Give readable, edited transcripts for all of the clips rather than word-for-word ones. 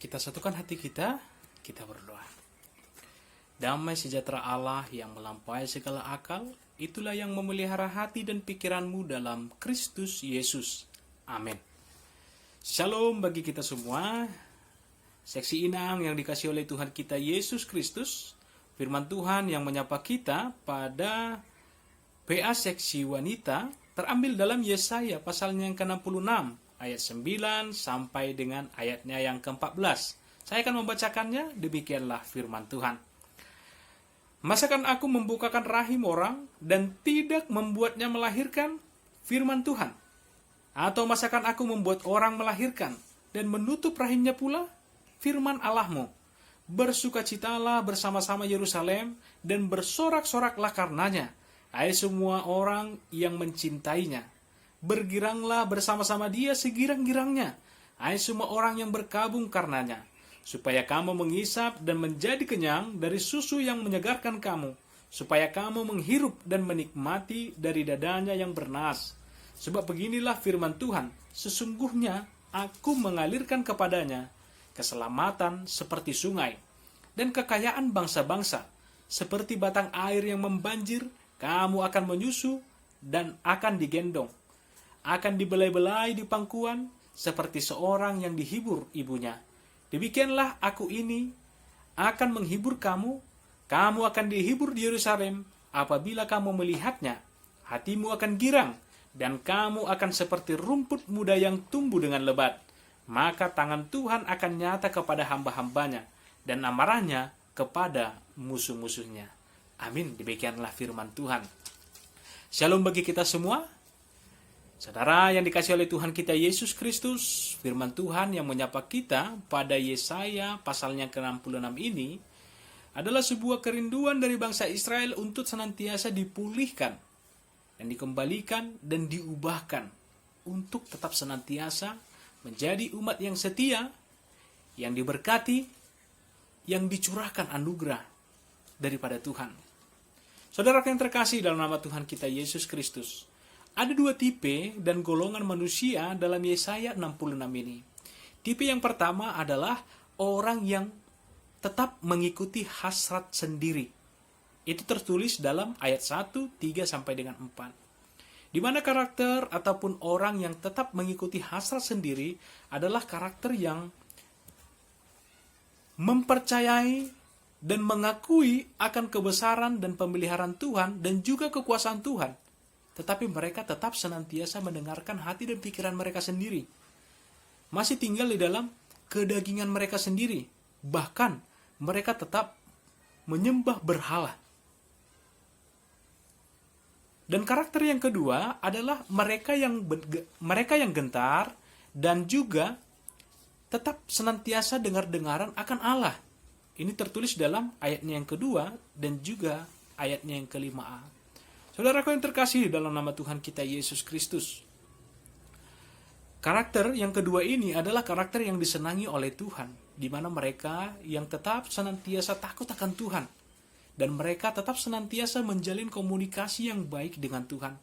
Kita satukan hati kita berdoa. Damai sejahtera Allah yang melampaui segala akal, itulah yang memelihara hati dan pikiranmu dalam Kristus Yesus. Amin. Shalom bagi kita semua. Seksi Inang yang dikasih oleh Tuhan kita Yesus Kristus. Firman Tuhan yang menyapa kita pada PA seksi wanita terambil dalam Yesaya pasalnya yang ke-66 ayat 9 sampai dengan ayatnya yang ke-14. Saya akan membacakannya, demikianlah firman Tuhan. Masakan aku membukakan rahim orang dan tidak membuatnya melahirkan? Firman Tuhan. Atau masakan aku membuat orang melahirkan dan menutup rahimnya pula? Firman Allahmu. Bersukacitalah bersama-sama Yerusalem dan bersorak-soraklah karenanya, hai semua orang yang mencintainya. Bergiranglah bersama-sama dia segirang-girangnya, hai semua orang yang berkabung karenanya. Supaya kamu mengisap dan menjadi kenyang dari susu yang menyegarkan kamu, supaya kamu menghirup dan menikmati dari dadanya yang bernas. Sebab beginilah firman Tuhan, sesungguhnya aku mengalirkan kepadanya keselamatan seperti sungai, dan kekayaan bangsa-bangsa, seperti batang air yang membanjir. Kamu akan menyusu dan akan digendong, akan dibelai-belai di pangkuan, seperti seorang yang dihibur ibunya. Demikianlah aku ini akan menghibur kamu, kamu akan dihibur di Yerusalem. Apabila kamu melihatnya, hatimu akan girang, dan kamu akan seperti rumput muda yang tumbuh dengan lebat. Maka tangan Tuhan akan nyata kepada hamba-hambanya, dan amarahnya kepada musuh-musuhnya. Amin. Demikianlah firman Tuhan. Shalom bagi kita semua. Saudara yang dikasih oleh Tuhan kita Yesus Kristus, firman Tuhan yang menyapa kita pada Yesaya pasalnya ke-66 ini adalah sebuah kerinduan dari bangsa Israel untuk senantiasa dipulihkan dan dikembalikan dan diubahkan untuk tetap senantiasa menjadi umat yang setia, yang diberkati, yang dicurahkan anugerah daripada Tuhan. Saudara yang terkasih dalam nama Tuhan kita Yesus Kristus, ada dua tipe dan golongan manusia dalam Yesaya 66 ini. Tipe yang pertama adalah orang yang tetap mengikuti hasrat sendiri. Itu tertulis dalam ayat 1, 3 sampai dengan 4. Di mana karakter ataupun orang yang tetap mengikuti hasrat sendiri adalah karakter yang mempercayai dan mengakui akan kebesaran dan pemeliharaan Tuhan dan juga kekuasaan Tuhan. Tetapi mereka tetap senantiasa mendengarkan hati dan pikiran mereka sendiri. Masih tinggal di dalam kedagingan mereka sendiri. Bahkan mereka tetap menyembah berhala. Dan karakter yang kedua adalah mereka yang gentar dan juga tetap senantiasa dengar-dengaran akan Allah. Ini tertulis dalam ayatnya yang kedua dan juga ayatnya yang ke-5a. Saudaraku yang terkasih dalam nama Tuhan kita Yesus Kristus. Karakter yang kedua ini adalah karakter yang disenangi oleh Tuhan, di mana mereka yang tetap senantiasa takut akan Tuhan, dan mereka tetap senantiasa menjalin komunikasi yang baik dengan Tuhan,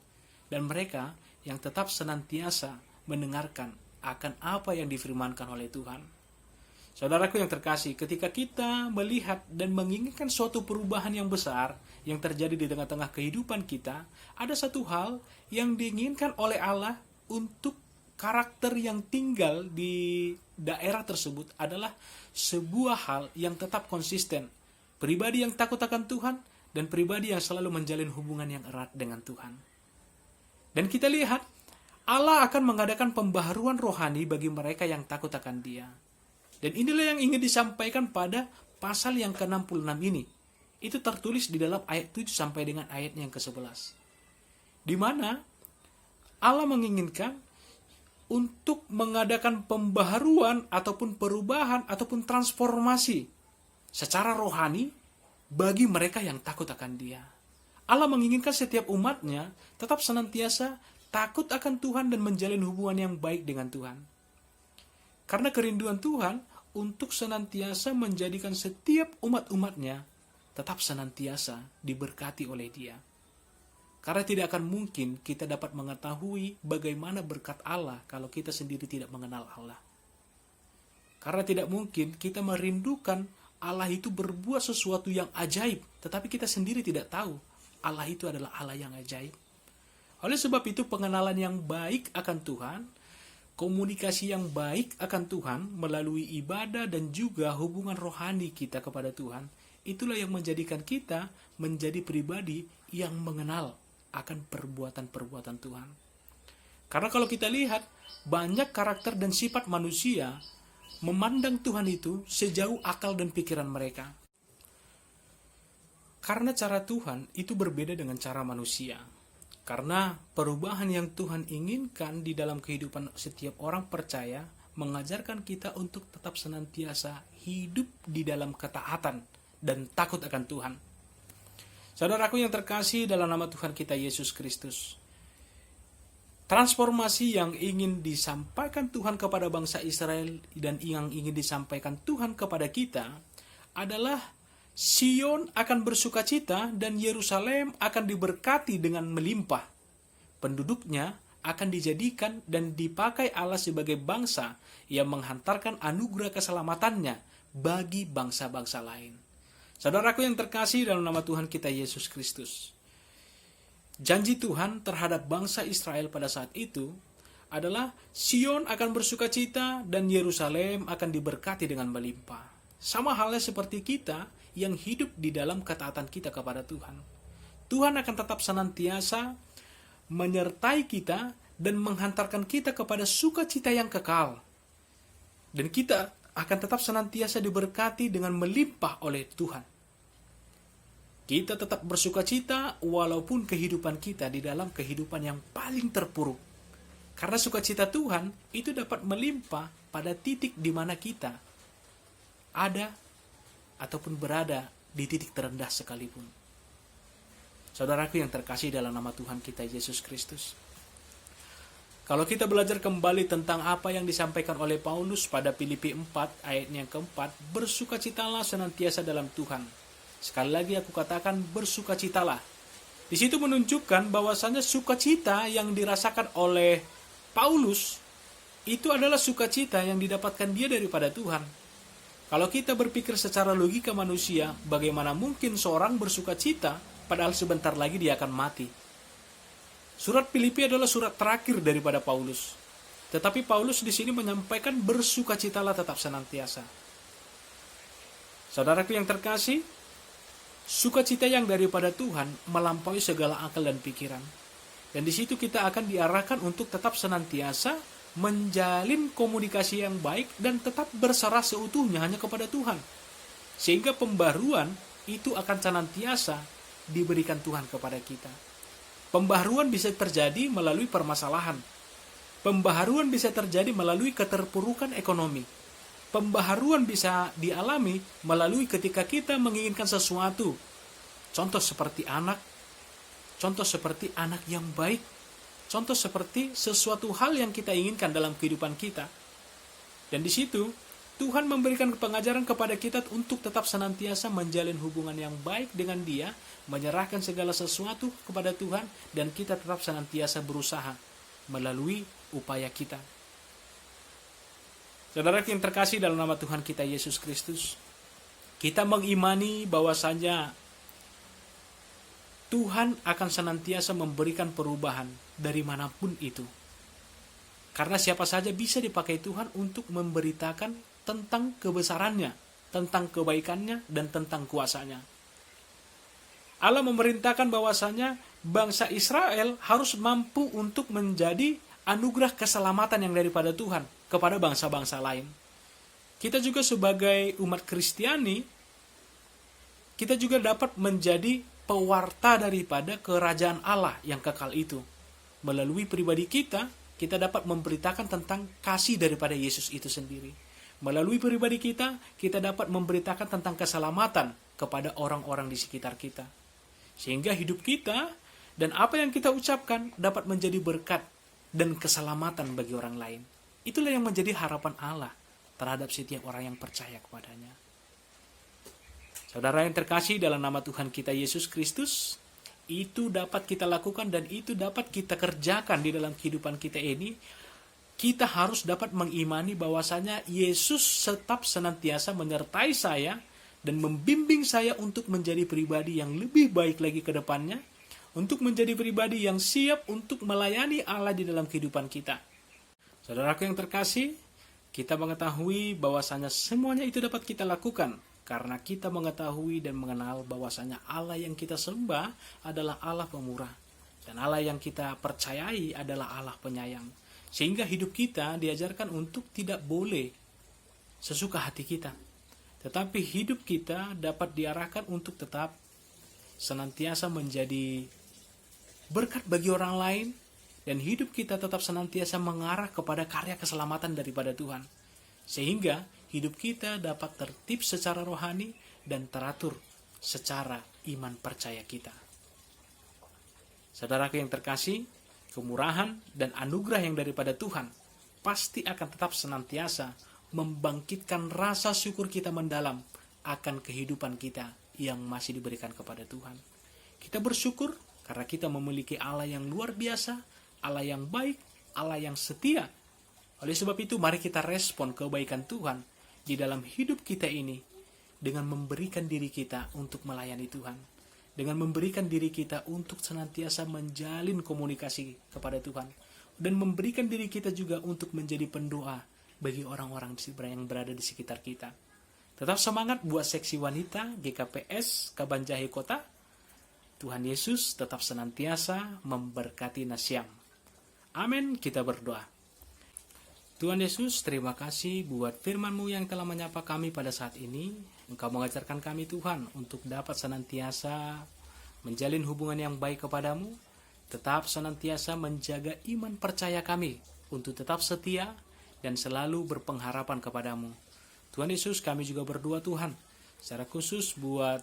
dan mereka yang tetap senantiasa mendengarkan akan apa yang difirmankan oleh Tuhan. Saudaraku yang terkasih, ketika kita melihat dan menginginkan suatu perubahan yang besar yang terjadi di tengah-tengah kehidupan kita, ada satu hal yang diinginkan oleh Allah untuk karakter yang tinggal di daerah tersebut adalah sebuah hal yang tetap konsisten. Pribadi yang takut akan Tuhan dan pribadi yang selalu menjalin hubungan yang erat dengan Tuhan. Dan kita lihat, Allah akan mengadakan pembaharuan rohani bagi mereka yang takut akan Dia. Dan inilah yang ingin disampaikan pada pasal yang ke-66 ini. Itu tertulis di dalam ayat 7 sampai dengan ayatnya yang ke-11. Di mana Allah menginginkan untuk mengadakan pembaharuan ataupun perubahan ataupun transformasi secara rohani bagi mereka yang takut akan Dia. Allah menginginkan setiap umatnya tetap senantiasa takut akan Tuhan dan menjalin hubungan yang baik dengan Tuhan. Karena kerinduan Tuhan untuk senantiasa menjadikan setiap umat-umatnya tetap senantiasa diberkati oleh Dia. Karena tidak akan mungkin kita dapat mengetahui bagaimana berkat Allah kalau kita sendiri tidak mengenal Allah. Karena tidak mungkin kita merindukan Allah itu berbuat sesuatu yang ajaib, tetapi kita sendiri tidak tahu Allah itu adalah Allah yang ajaib. Oleh sebab itu, pengenalan yang baik akan Tuhan, komunikasi yang baik akan Tuhan melalui ibadah dan juga hubungan rohani kita kepada Tuhan, itulah yang menjadikan kita menjadi pribadi yang mengenal akan perbuatan-perbuatan Tuhan. Karena kalau kita lihat, banyak karakter dan sifat manusia memandang Tuhan itu sejauh akal dan pikiran mereka. Karena cara Tuhan itu berbeda dengan cara manusia. Karena perubahan yang Tuhan inginkan di dalam kehidupan setiap orang percaya mengajarkan kita untuk tetap senantiasa hidup di dalam ketaatan dan takut akan Tuhan. Saudaraku yang terkasih dalam nama Tuhan kita Yesus Kristus, transformasi yang ingin disampaikan Tuhan kepada bangsa Israel dan yang ingin disampaikan Tuhan kepada kita adalah Sion akan bersukacita dan Yerusalem akan diberkati dengan melimpah. Penduduknya akan dijadikan dan dipakai Allah sebagai bangsa yang menghantarkan anugerah keselamatannya bagi bangsa-bangsa lain. Saudaraku yang terkasih dalam nama Tuhan kita Yesus Kristus, janji Tuhan terhadap bangsa Israel pada saat itu adalah Sion akan bersukacita dan Yerusalem akan diberkati dengan melimpah. Sama halnya seperti kita yang hidup di dalam ketaatan kita kepada Tuhan. Tuhan akan tetap senantiasa menyertai kita dan menghantarkan kita kepada sukacita yang kekal. Dan kita akan tetap senantiasa diberkati dengan melimpah oleh Tuhan. Kita tetap bersukacita walaupun kehidupan kita di dalam kehidupan yang paling terpuruk. Karena sukacita Tuhan itu dapat melimpah pada titik di mana kita ada ataupun berada di titik terendah sekalipun. Saudaraku yang terkasih dalam nama Tuhan kita Yesus Kristus, kalau kita belajar kembali tentang apa yang disampaikan oleh Paulus pada Filipi 4 ayat yang keempat, bersukacitalah senantiasa dalam Tuhan. Sekali lagi aku katakan bersukacitalah. Di situ menunjukkan bahwasannya sukacita yang dirasakan oleh Paulus itu adalah sukacita yang didapatkan dia daripada Tuhan. Kalau kita berpikir secara logika manusia, bagaimana mungkin seorang bersukacita padahal sebentar lagi dia akan mati? Surat Filipi adalah surat terakhir daripada Paulus. Tetapi Paulus di sini menyampaikan bersukacitalah tetap senantiasa. Saudaraku yang terkasih, sukacita yang daripada Tuhan melampaui segala akal dan pikiran. Dan di situ kita akan diarahkan untuk tetap senantiasa menjalin komunikasi yang baik dan tetap berserah seutuhnya hanya kepada Tuhan. Sehingga pembaruan itu akan senantiasa diberikan Tuhan kepada kita. Pembaharuan bisa terjadi melalui permasalahan. Pembaharuan bisa terjadi melalui keterpurukan ekonomi. Pembaharuan bisa dialami melalui ketika kita menginginkan sesuatu. Contoh seperti anak yang baik. Contoh seperti sesuatu hal yang kita inginkan dalam kehidupan kita. Dan di situ, Tuhan memberikan pengajaran kepada kita untuk tetap senantiasa menjalin hubungan yang baik dengan Dia, menyerahkan segala sesuatu kepada Tuhan, dan kita tetap senantiasa berusaha melalui upaya kita. Saudara yang terkasih dalam nama Tuhan kita Yesus Kristus, kita mengimani bahwasanya Tuhan akan senantiasa memberikan perubahan dari manapun itu. Karena siapa saja bisa dipakai Tuhan untuk memberitakan tentang kebesarannya, tentang kebaikannya, dan tentang kuasanya. Allah memerintahkan bahwasanya bangsa Israel harus mampu untuk menjadi anugerah keselamatan yang daripada Tuhan kepada bangsa-bangsa lain. Kita juga sebagai umat Kristiani, kita juga dapat menjadi pewarta daripada kerajaan Allah yang kekal itu. Melalui pribadi kita dapat memberitakan tentang kasih daripada Yesus itu sendiri. Melalui pribadi kita dapat memberitakan tentang keselamatan kepada orang-orang di sekitar kita. Sehingga hidup kita dan apa yang kita ucapkan dapat menjadi berkat dan keselamatan bagi orang lain. Itulah yang menjadi harapan Allah terhadap setiap orang yang percaya kepadanya. Saudara yang terkasih dalam nama Tuhan kita Yesus Kristus, itu dapat kita lakukan dan itu dapat kita kerjakan di dalam kehidupan kita ini. kita harus dapat mengimani bahwasanya Yesus tetap senantiasa menyertai saya dan membimbing saya untuk menjadi pribadi yang lebih baik lagi ke depannya, untuk menjadi pribadi yang siap untuk melayani Allah di dalam kehidupan kita. Saudaraku yang terkasih, kita mengetahui bahwasanya semuanya itu dapat kita lakukan karena kita mengetahui dan mengenal bahwasanya Allah yang kita sembah adalah Allah pemurah dan Allah yang kita percayai adalah Allah penyayang. Sehingga hidup kita diajarkan untuk tidak boleh sesuka hati kita. Tetapi hidup kita dapat diarahkan untuk tetap senantiasa menjadi berkat bagi orang lain. Dan hidup kita tetap senantiasa mengarah kepada karya keselamatan daripada Tuhan. Sehingga hidup kita dapat tertib secara rohani dan teratur secara iman percaya kita. Saudaraku yang terkasih, kemurahan dan anugerah yang daripada Tuhan pasti akan tetap senantiasa membangkitkan rasa syukur kita mendalam akan kehidupan kita yang masih diberikan kepada Tuhan. Kita bersyukur karena kita memiliki Allah yang luar biasa, Allah yang baik, Allah yang setia. Oleh sebab itu, mari kita respon kebaikan Tuhan di dalam hidup kita ini dengan memberikan diri kita untuk melayani Tuhan. Dengan memberikan diri kita untuk senantiasa menjalin komunikasi kepada Tuhan. Dan memberikan diri kita juga untuk menjadi pendoa bagi orang-orang yang berada di sekitar kita. Tetap semangat buat seksi wanita GKPS Kabanjahe Kota. Tuhan Yesus tetap senantiasa memberkati Nasyam. Amin, kita berdoa. Tuhan Yesus, terima kasih buat firman-Mu yang telah menyapa kami pada saat ini. Engkau mengajarkan kami Tuhan untuk dapat senantiasa menjalin hubungan yang baik kepadamu, tetap senantiasa menjaga iman percaya kami untuk tetap setia dan selalu berpengharapan kepadamu. Tuhan Yesus, kami juga berdoa Tuhan, secara khusus buat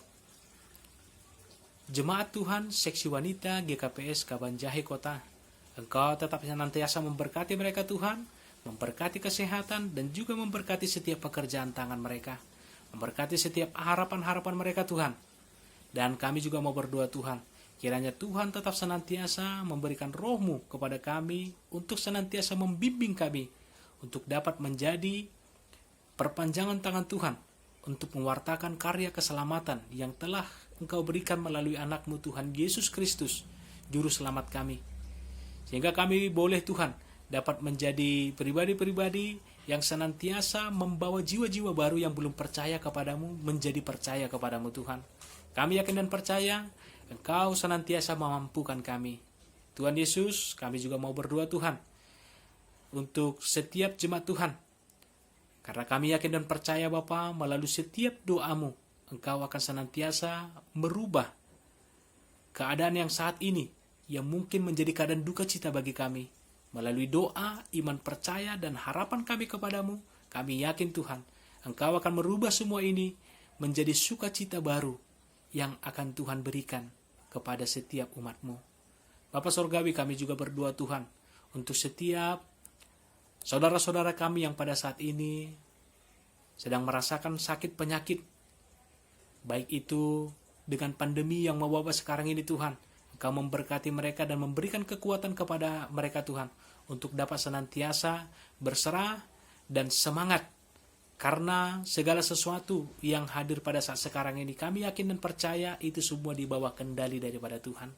jemaat Tuhan, seksi wanita GKPS Kabanjahe Kota. Engkau tetap senantiasa memberkati mereka Tuhan, memberkati kesehatan dan juga memberkati setiap pekerjaan tangan mereka. Memberkati setiap harapan-harapan mereka Tuhan. Dan kami juga mau berdoa Tuhan, kiranya Tuhan tetap senantiasa memberikan roh-Mu kepada kami untuk senantiasa membimbing kami untuk dapat menjadi perpanjangan tangan Tuhan untuk mewartakan karya keselamatan yang telah Engkau berikan melalui anak-Mu Tuhan Yesus Kristus, Juru Selamat kami. Sehingga kami boleh Tuhan dapat menjadi pribadi-pribadi yang senantiasa membawa jiwa-jiwa baru yang belum percaya kepadamu menjadi percaya kepadamu Tuhan. Kami yakin dan percaya Engkau senantiasa memampukan kami. Tuhan Yesus, kami juga mau berdoa Tuhan untuk setiap jemaat Tuhan. Karena kami yakin dan percaya Bapa, melalui setiap doa-Mu Engkau akan senantiasa merubah keadaan yang saat ini yang mungkin menjadi keadaan duka cita bagi kami. Melalui doa, iman percaya, dan harapan kami kepadamu, kami yakin Tuhan, Engkau akan merubah semua ini menjadi sukacita baru yang akan Tuhan berikan kepada setiap umat-Mu. Bapa Sorgawi, kami juga berdoa Tuhan untuk setiap saudara-saudara kami yang pada saat ini sedang merasakan sakit penyakit, baik itu dengan pandemi yang mewabah sekarang ini Tuhan. Engkau memberkati mereka dan memberikan kekuatan kepada mereka Tuhan untuk dapat senantiasa berserah dan semangat karena segala sesuatu yang hadir pada saat sekarang ini kami yakin dan percaya itu semua di bawah kendali daripada Tuhan.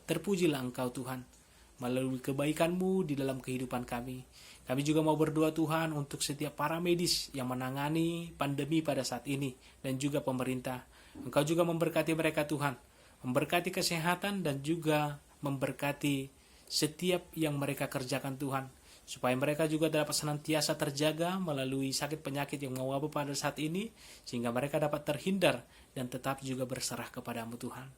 Terpujilah Engkau Tuhan melalui kebaikan-Mu di dalam kehidupan kami. Kami juga mau berdoa Tuhan untuk setiap para medis yang menangani pandemi pada saat ini dan juga pemerintah. Engkau juga memberkati mereka Tuhan, memberkati kesehatan dan juga memberkati setiap yang mereka kerjakan Tuhan, supaya mereka juga dapat senantiasa terjaga melalui sakit penyakit yang mewabah pada saat ini, sehingga mereka dapat terhindar dan tetap juga berserah kepadamu Tuhan.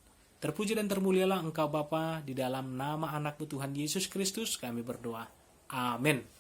Terpuji dan termulialah Engkau Bapa, di dalam nama anak-Mu Tuhan Yesus Kristus kami berdoa. Amin.